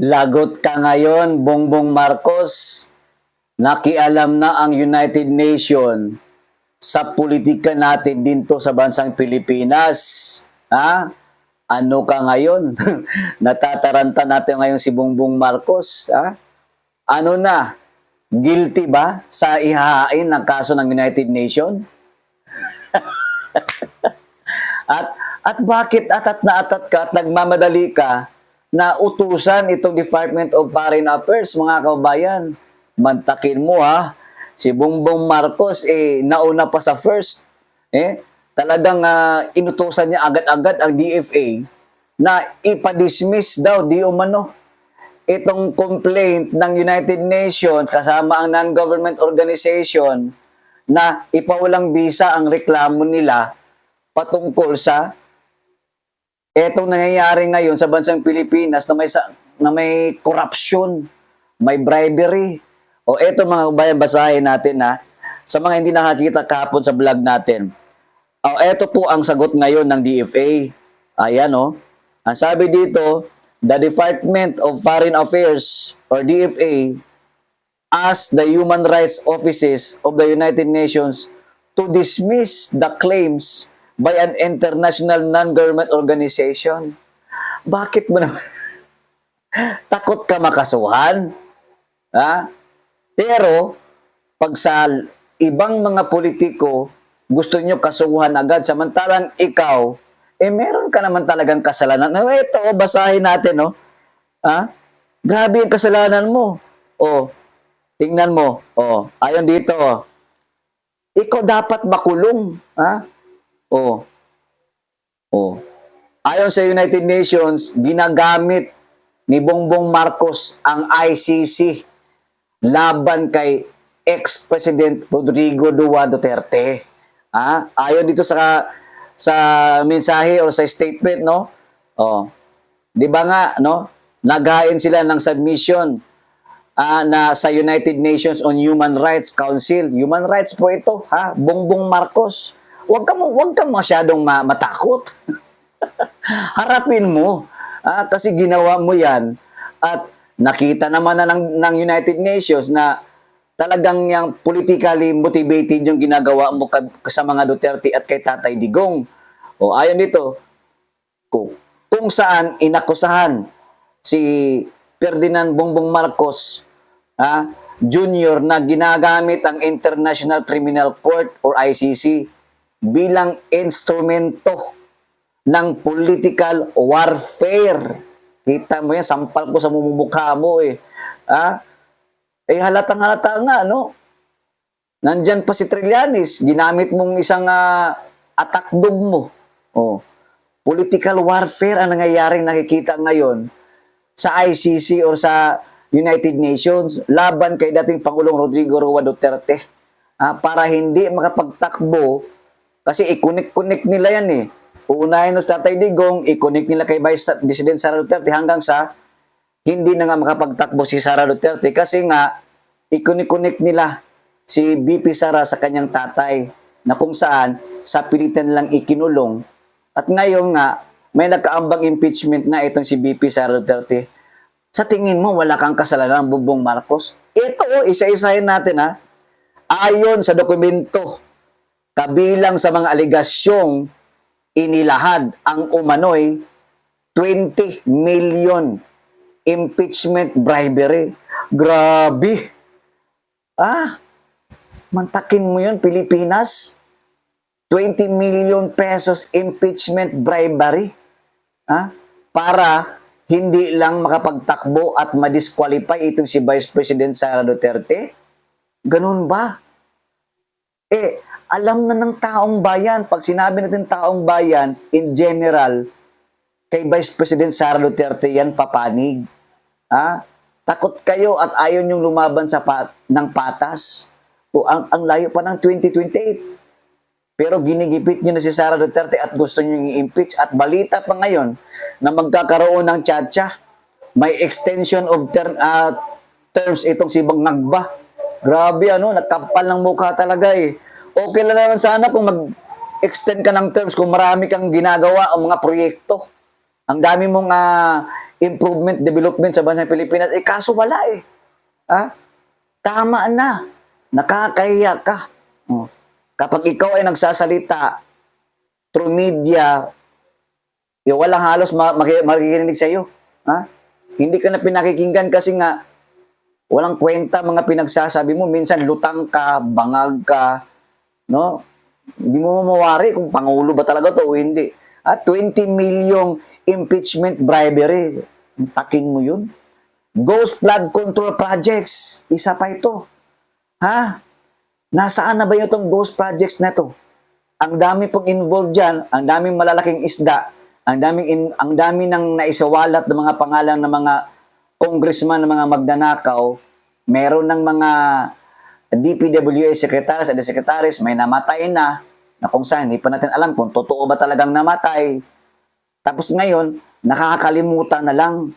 Lagot ka ngayon, Bongbong Marcos. Nakialam na ang United Nation sa politika natin dito sa bansang Pilipinas. Ha? Ano ka ngayon? Natataranta natin ngayon si Bongbong Marcos. Ha? Ano na? Guilty ba sa ihahain ng kaso ng United Nation? At bakit atat na atat ka at nagmamadali ka na utusan itong Department of Foreign Affairs, mga kababayan? Mantakin mo ha, si Bongbong Marcos nauna pa sa first. Talagang inutusan niya agad-agad ang DFA na ipadismiss daw di umano itong complaint ng United Nations kasama ang non-government organization na ipawalang bisa ang reklamo nila patungkol sa etong nangyayari ngayon sa bansang Pilipinas na may corruption, may bribery. O eto mga kabayan, basahin natin ha. Sa mga hindi nakakita kahapon sa vlog natin. O eto po ang sagot ngayon ng DFA. Ayan o. Ang sabi dito, the Department of Foreign Affairs or DFA asked the human rights offices of the United Nations to dismiss the claims by an international non-government organization. Bakit mo naman? Takot ka makasuhan? Ha? Pero, pag sa ibang mga politiko, gusto nyo kasuhan agad, samantalang ikaw, meron ka naman talagang kasalanan. Ito, basahin natin, no? Ha? Grabe yung kasalanan mo. Tingnan mo. Ayon dito, ikaw dapat makulong. Ha? Ayon sa United Nations, ginagamit ni Bongbong Marcos ang ICC laban kay ex-President Rodrigo Dua Duterte. Ayon dito sa mensahe or sa statement, no? Di ba nga, no? Naghain sila ng submission na sa United Nations on Human Rights Council. Human rights po ito, ha? Bongbong Marcos. Huwag ka masyadong matakot. Harapin mo. Kasi ginawa mo yan at nakita naman na ng United Nations na talagang yung politically motivated yung ginagawa mo sa mga Duterte at kay Tatay Digong. Ayon dito, kung saan inakusahan si Ferdinand Bongbong Marcos Jr. na ginagamit ang International Criminal Court or ICC bilang instrumento ng political warfare. Kita mo yan, sampal ko sa mumukha mo halatang-halata nga, no? Nandyan pa si Trillanes, ginamit mong isang attack dog mo. Political warfare ang nangyayaring nakikita ngayon sa ICC or sa United Nations laban kay dating Pangulong Rodrigo Roa Duterte. Para hindi makapagtakbo kasi i-connect nila yan Uunahin sa Tatay Digong, i-connect nila kay Vice President Sara Duterte hanggang sa hindi na nga makapagtakbo si Sara Duterte kasi nga i-connect nila si BP Sara sa kanyang tatay na kung saan sa pilitan lang ikinulong. At ngayon nga, may nagkaambang impeachment na itong si BP Sara Duterte. Sa tingin mo, wala kang kasalanan, Bongbong Marcos? Ito, isa-isahin natin Ayon sa dokumento, kabilang sa mga aligasyong inilahad ang umano'y 20 million impeachment bribery. Grabe. Mantakin mo yun, Pilipinas. 20 million pesos impeachment bribery. Para hindi lang makapagtakbo at madisqualify itong si Vice President Sara Duterte. Ganun ba? Alam na ng taong bayan, pag sinabi natin taong bayan, in general, kay Vice President Sara Duterte yan papanig. Takot kayo at ayaw niyong lumaban ng patas. Ang layo pa ng 2028. Pero ginigipit niyo na si Sara Duterte at gusto niyo i-impeach. At balita pa ngayon na magkakaroon ng tiyatsa. May extension of terms itong si Bangagba. Grabe nagkampal ng mukha talaga Okay lang naman sana kung mag-extend ka ng terms kung marami kang ginagawa o mga proyekto. Ang dami mong improvement, development sa bansang Pilipinas. Kaso wala eh. Ha? Tama na. Nakakahiya ka. Oh. Kapag ikaw ay nagsasalita through media, walang halos makikinig sa iyo. Ha? Hindi ka na pinakikinggan kasi nga walang kwenta mga pinagsasabi mo. Minsan lutang ka, bangag ka, no? Hindi mo mawari kung pangulo ba talaga to o hindi. At 20 milyong impeachment bribery. Takin mo yun. Ghost flood control projects. Isa pa ito. Ha? Nasaan na ba itong ghost projects na to? Ang dami pong involved dyan, ang daming malalaking isda, ang dami nang naisawalat ng mga pangalan ng mga congressman, ng mga magnanakaw, meron ng mga DPWA secretaries at secretaries, may namatay na kung saan, hindi pa natin alam kung totoo ba talagang namatay. Tapos ngayon, nakakalimutan na lang.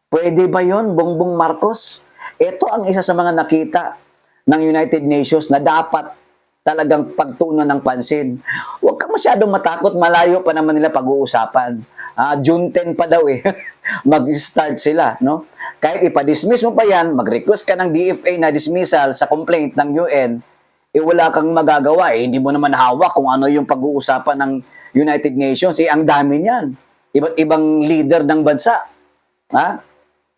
Pwede ba yon, Bongbong Marcos? Ito ang isa sa mga nakita ng United Nations na dapat talagang pagtuunan ng pansin. Huwag ka masyadong matakot, malayo pa naman nila pag-uusapan. June 10 pa daw eh, mag-start sila. No? Kahit ipa-dismiss mo pa yan, mag-request ka ng DFA na dismissal sa complaint ng UN, wala kang magagawa eh. Hindi mo naman hawak kung ano yung pag-uusapan ng United Nations. Ang dami niyan. Iba't ibang leader ng bansa. Ha?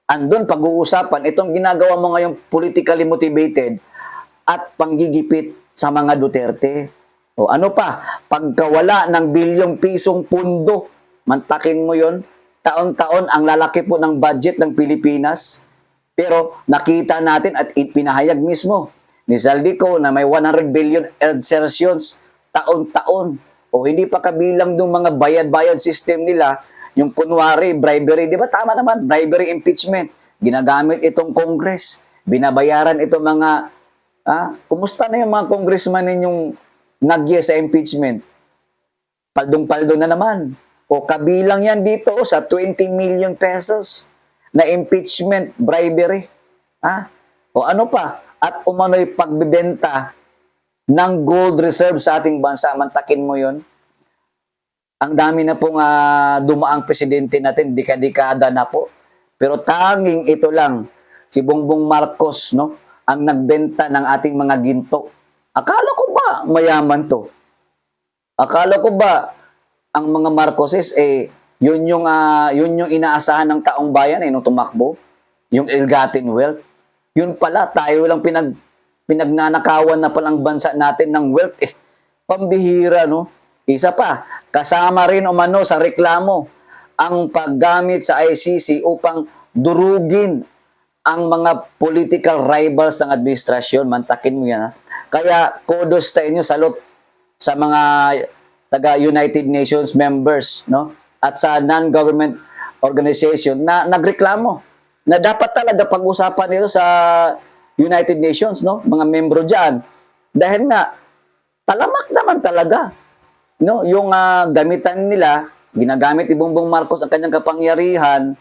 Andun pag-uusapan, itong ginagawa mo ngayong politically motivated at panggigipit sa mga Duterte. O ano pa, pagkawala ng bilyong pisong pundo, mantakin mo yon, taon-taon ang lalaki po ng budget ng Pilipinas. Pero nakita natin at ipinahayag mismo ni Zaldico na may 100 billion insertions taon-taon. O hindi pa kabilang ng mga bayad-bayad system nila, yung kunwari, bribery, di ba tama naman, bribery impeachment. Ginagamit itong Congress. Binabayaran itong mga, kumusta na yung mga congressman ninyong nag-yes sa impeachment? Paldong-paldo na naman. O kabilang yan dito sa 20 million pesos na impeachment bribery. O ano pa? At umano'y pagbibenta ng gold reserve sa ating bansa. Mantakin mo yon. Ang dami na pong dumaang presidente natin, dekada na po. Pero tanging ito lang, si Bongbong Marcos, no, ang nagbenta ng ating mga ginto. Akala ko ba mayaman to? Akala ko ba ang mga Marcoses, yun yung inaasahan ng taong bayan nung tumakbo? Yung ill-gotten wealth? Yun pala, tayo lang pinagnanakawan na palang bansa natin ng wealth. Pambihira, no? Isa pa, kasama rin umano sa reklamo ang paggamit sa ICC upang durugin ang mga political rivals ng administrasyon. Mantakin mo yan. Kaya kudos sa inyo, salute sa mga taga-United Nations members, no? At sa non-government organization na nagreklamo na dapat talaga pag-usapan ito sa United Nations, no? Mga membro dyan. Dahil nga, talamak naman talaga. No, yung gamitan nila, ginagamit ni Bongbong Marcos ang kanyang kapangyarihan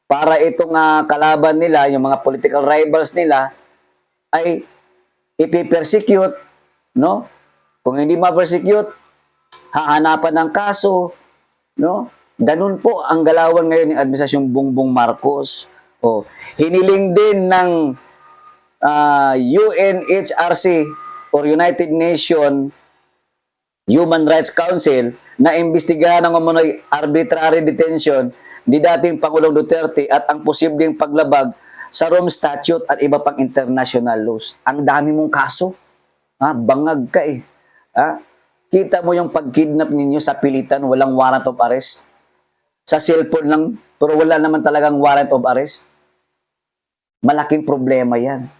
para itong kalaban nila, yung mga political rivals nila, ay ipipersecute, no? Kung hindi ma-persecute, hahanapan ng kaso, no? Ganun po ang galawan ngayon ng administrasyong Bongbong Marcos. Hiniling din ng UNHRC or United Nations Human Rights Council na imbestigahan ng umano'y arbitrary detention ni dating Pangulong Duterte at ang posibleng paglabag sa Rome Statute at iba pang international laws. Ang dami mong kaso. Bangag ka eh. Kita mo yung pag-kidnap ninyo sa pilitan, walang warrant of arrest. Sa cellphone lang, pero wala naman talagang warrant of arrest. Malaking problema yan.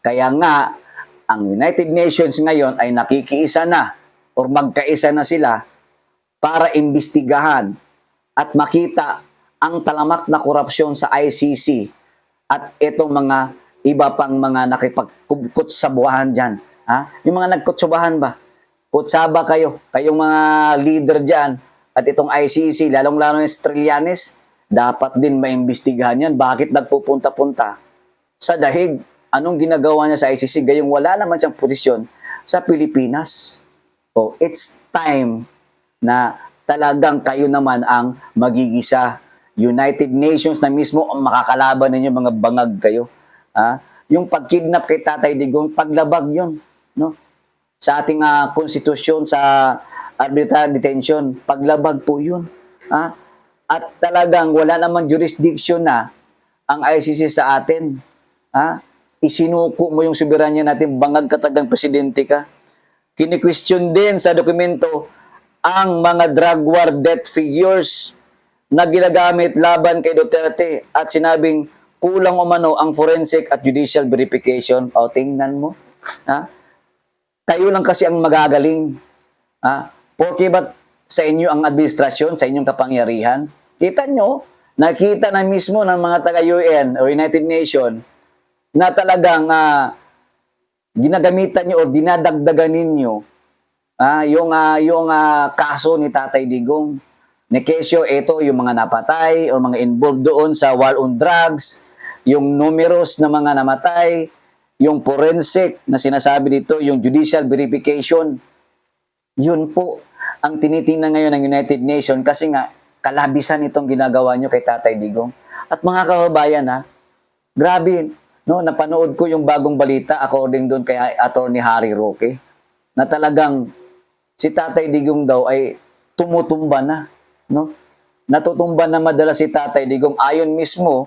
Kaya nga, ang United Nations ngayon ay nakikiisa na or magkaisa na sila para imbestigahan at makita ang talamak na korupsyon sa ICC at itong mga iba pang mga nakipagkutsabuhan dyan. Yung mga nagkutsabahan ba? Kutsaba kayo, kayong mga leader dyan at itong ICC, lalong-lalo yung Trillanes, dapat din maimbestigahan yan. Bakit nagpupunta-punta sa dahig? Anong ginagawa niya sa ICC? Gayong wala naman siyang posisyon sa Pilipinas. It's time na talagang kayo naman ang magigisa United Nations na mismo ang makakalaban ninyo, mga bangag kayo. Yung pagkidnap kay Tatay Digong, paglabag yon, no? Sa ating konstitusyon, sa arbitrary detention, paglabag po yun. At talagang wala namang jurisdiction na ang ICC sa atin. Isinuko mo yung soberanya natin, bangag katagang presidente ka. Kini-question din sa dokumento ang mga drug war death figures na ginagamit laban kay Duterte at sinabing kulang umano ang forensic at judicial verification. O, tingnan mo. Kayo lang kasi ang magagaling. Porque ba't sa inyo ang administrasyon, sa inyong kapangyarihan? Kita nyo, nakita na mismo ng mga taga-UN o United Nations na talagang ginagamitan nyo o dinadagdagan ninyo yung kaso ni Tatay Digong. Ni Kesyo, ito yung mga napatay o mga involved doon sa war on drugs, yung numerous na mga namatay, yung forensic na sinasabi dito, yung judicial verification. Yun po ang tinitingnan ngayon ng United Nations kasi nga kalabisan itong ginagawa nyo kay Tatay Digong. At mga kababayan, grabe, no, napanood ko yung bagong balita according doon kay Attorney Harry Roque na talagang si Tatay Digong daw ay tumutumba na, no? Natutumba na madalas si Tatay Digong ayon mismo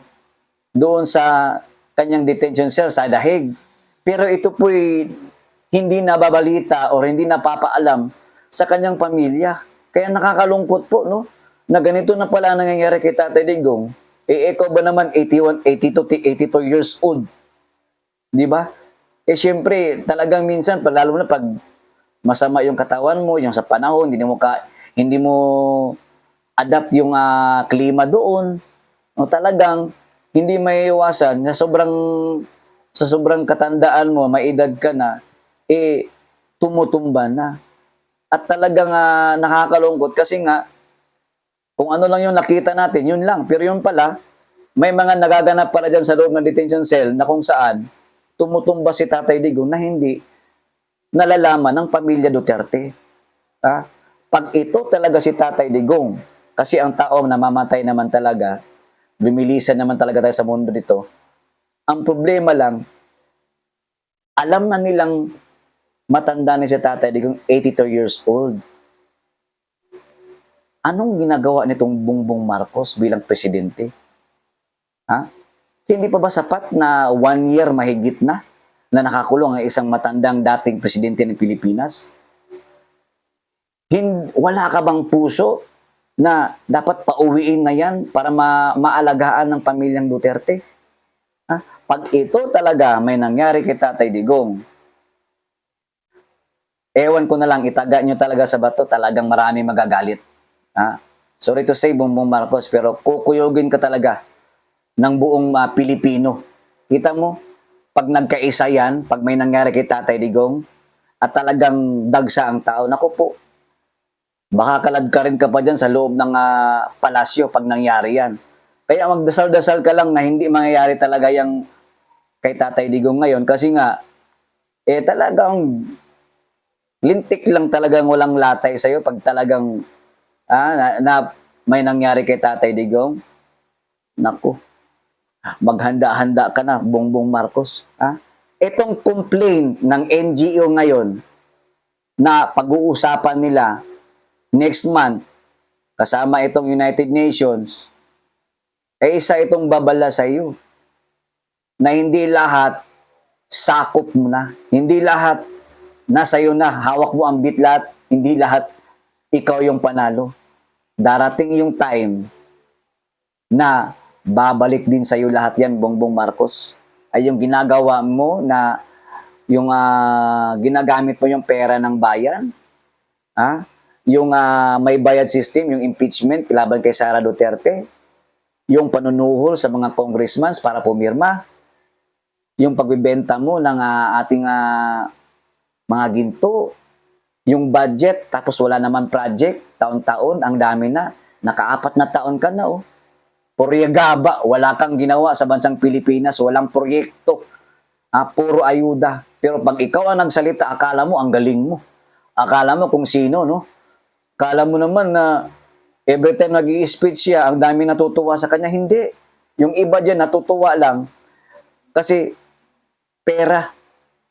doon sa kanyang detention cell sa Dahig. Pero ito po'y hindi nababalita o hindi napapaalam sa kanyang pamilya. Kaya nakakalungkot po, no? Na ganito na pala nangyayari kay Tatay Digong. Ikaw ba naman 81, 82 years old? Di ba? Syempre, talagang minsan, lalo na pag masama yung katawan mo, yung sa panahon, hindi mo adapt yung klima doon. O talagang hindi may iwasan na sa sobrang katandaan mo, may edad ka na, tumutumba na. At talagang nakakalungkot kasi nga, kung ano lang yung nakita natin, yun lang. Pero yun pala, may mga nagaganap pala dyan sa loob ng detention cell na kung saan tumutumba si Tatay Digong na hindi nalalaman ng pamilya Duterte. Pag ito talaga si Tatay Digong, kasi ang taong namamatay naman talaga, lumilisan naman talaga tayo sa mundo dito, ang problema lang, alam na nilang matanda ni si Tatay Digong, 82 years old. Anong ginagawa nitong Bongbong Marcos bilang presidente? Hindi pa ba sapat na 1 year mahigit na nakakulong ang isang matandang dating presidente ng Pilipinas? Wala ka bang puso na dapat pauwiin na yan para maalagaan ng pamilyang Duterte? Pag ito talaga may nangyari kay Tatay Digong, ewan ko na lang, itaga nyo talaga sa bato, talagang marami magagalit. Sorry to say, Bongbong Marcos, pero kukuyogin ka talaga ng buong Pilipino. Kita mo, pag nagkaisa yan, pag may nangyari kay Tatay Digong, at talagang dagsa ang tao, naku po, baka kaladkarin ka pa dyan sa loob ng palasyo pag nangyari yan. Kaya magdasal-dasal ka lang na hindi mangyayari talaga yung kay Tatay Digong ngayon kasi nga, talagang lintik lang talagang walang latay sa'yo pag talagang na may nangyari kay Tatay Digong. Naku, maghanda-handa ka na, Bongbong Marcos. Itong complaint ng NGO ngayon na pag-uusapan nila next month, kasama itong United Nations, isa itong babala sa iyo na hindi lahat sakop mo na. Hindi lahat nasa iyo na, hawak mo ang bitlat, hindi lahat ikaw yung panalo. Darating yung time na babalik din sa iyo lahat yan, Bongbong Marcos. Ay yung ginagawa mo na yung ginagamit mo yung pera ng bayan, yung may bayad system, yung impeachment laban kay Sara Duterte, yung panunuhol sa mga congressmen para pumirma, yung pagbibenta mo ng ating mga ginto, yung budget, tapos wala naman project, taon-taon, ang dami na, naka-4 na taon ka na, Puryagaba, wala kang ginawa sa bansang Pilipinas, walang proyekto, puro ayuda. Pero pag ikaw ang nagsalita, akala mo ang galing mo. Akala mo kung sino, no? Akala mo naman na Every time nag-i-speech siya, ang dami natutuwa sa kanya. Hindi. Yung iba dyan natutuwa lang kasi pera.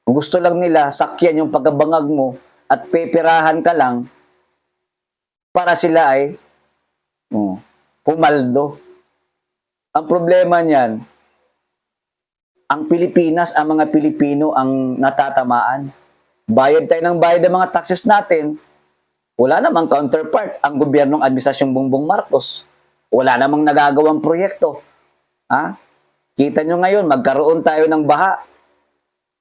Gusto lang nila sakyan yung pagkabangag mo at peperahan ka lang para sila ay pumaldo. Ang problema niyan, ang Pilipinas, ang mga Pilipino ang natatamaan. Bayad tayo ng bayad ng mga taxes natin. Wala namang counterpart ang gobyernong administrasyong Bongbong Marcos. Wala namang nagagawang proyekto. Ha? Kita nyo ngayon, magkaroon tayo ng baha.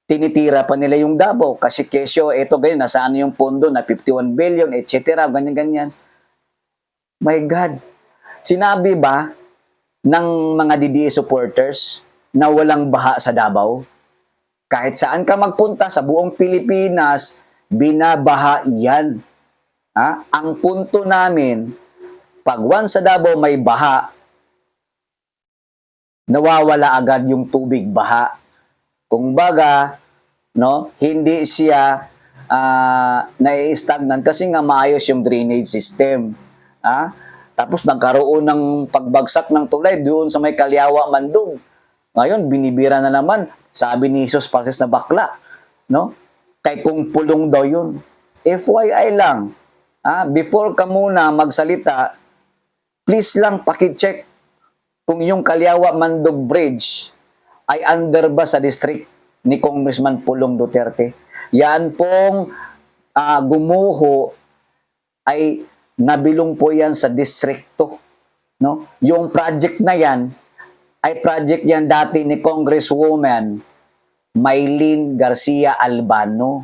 Tinitira pa nila yung Davao. Kasi kesyo, eto ganyan, nasaan yung pondo na 51 billion, etc. Ganyan-ganyan. My God. Sinabi ba ng mga DDA supporters na walang baha sa Davao? Kahit saan ka magpunta sa buong Pilipinas, binabaha yan. Ha? Ang punto namin, pag once sa Davao may baha, nawawala agad yung tubig baha. Kung baga, no, hindi siya nai-stagnant kasi nga maayos yung drainage system. Ha? Tapos nagkaroon ng pagbagsak ng tulay doon sa may Kalyawa, Mandog. Ngayon, binibira na naman, sabi ni Jesus Francis na bakla. No? Kay kung pulong daw yun. FYI lang, before ka muna magsalita, please lang pakicheck kung yung Kalyawa Mandog Bridge ay under ba sa district ni Congressman Pulong Duterte. Yan pong gumuho ay nabilong po yan sa distrikto. No? Yung project na yan ay project yan dati ni Congresswoman Maylene Garcia Albano.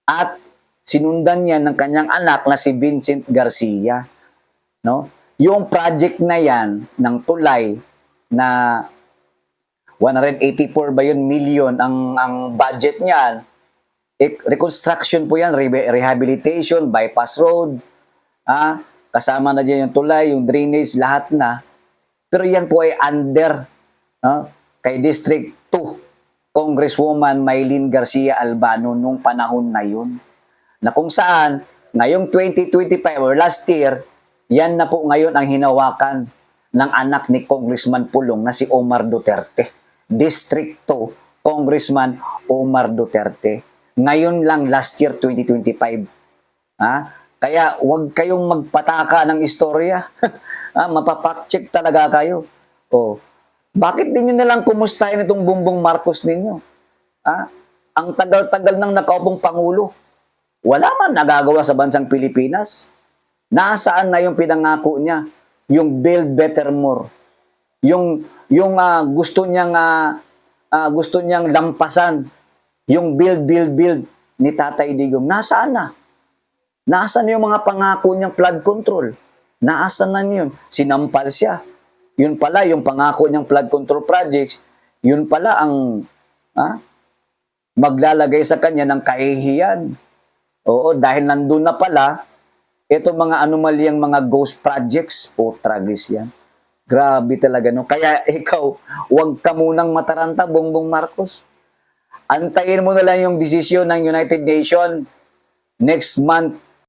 At sinundan niya ng kanyang anak na si Vincent Garcia. No? Yung project na yan ng tulay na 184 ba yun million ang budget niyan. Reconstruction po yan, rehabilitation, bypass road, kasama na dyan yung tulay, yung drainage, lahat na. Pero yan po ay under kay District 2, Congresswoman Maylene Garcia Albano nung panahon na yun. Na kung saan, ngayong 2025 or last year, yan na po ngayon ang hinawakan ng anak ni Congressman Pulong na si Omar Duterte. District 2, Congressman Omar Duterte. Ngayon lang, last year, 2025. Kaya huwag kayong magpataka ng istorya. Mapafact check talaga kayo. Bakit din nyo nalang kumustahin itong Bongbong Marcos ninyo? Ang tagal-tagal ng nakaupong Pangulo. Wala man nagagawa sa bansang Pilipinas. Nasaan na yung pinangako niya? Yung build better more. Yung gusto niyang lampasan. Yung build ni Tatay Digong. Nasaan na? Nasaan na yung mga pangako niyang flood control? Nasaan na yun? Sinampal siya. Yun pala, yung pangako niyang flood control projects, yun pala ang maglalagay sa kanya ng kahihiyan. Oo, dahil nandun na pala, ito mga anomalyang mga ghost projects, tragis yan. Grabe talaga, no? Kaya ikaw, huwag ka munang mataranta, Bongbong Marcos. Antayin mo na lang yung desisyon ng United Nations next month